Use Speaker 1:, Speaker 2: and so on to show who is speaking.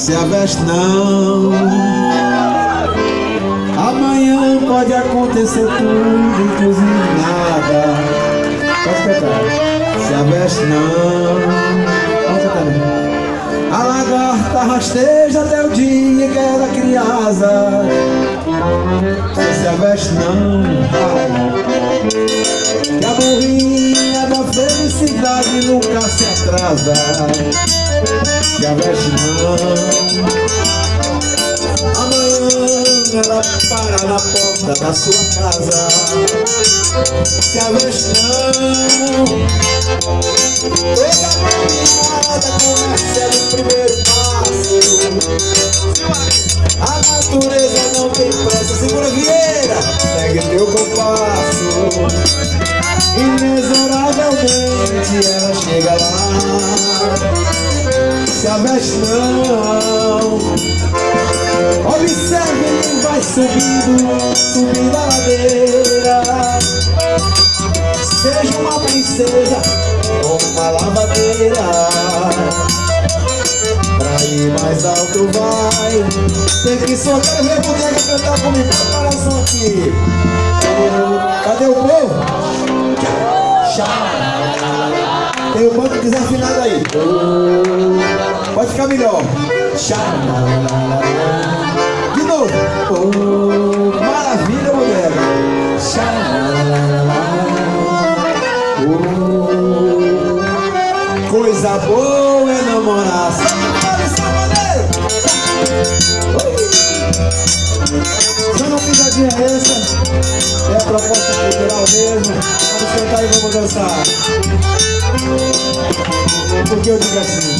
Speaker 1: Se a veste não, amanhã pode acontecer tudo, inclusive nada. Pode cantar. Se a veste não, vamos cantar, né? A lagarta rasteja até o dia que ela cria asas. Se a veste não, vai. Que a burrinha da felicidade nunca se atrasa. Se a veste não, amanhã ela para na porta da sua casa. Se a veste não, toda caminhada começa no primeiro passo. A natureza não tem pressa, segura Vieira, segue teu compasso. Inexoravelmente ela chega lá. Se a veste não, observe quem vai subindo a ladeira. Seja uma princesa ou uma lavadeira, pra ir mais alto vai tem que soltar. Quero ver a boneca cantar comigo. Prepara som aqui. Cadê o povo? Tem o banco que quiser afinado aí. Pode ficar melhor. De novo. Maravilha, mulher. Coisa boa é namorar. Se eu não pisadinha é essa, é a proposta cultural mesmo. Vamos cantar e vamos dançar. Porque eu digo assim.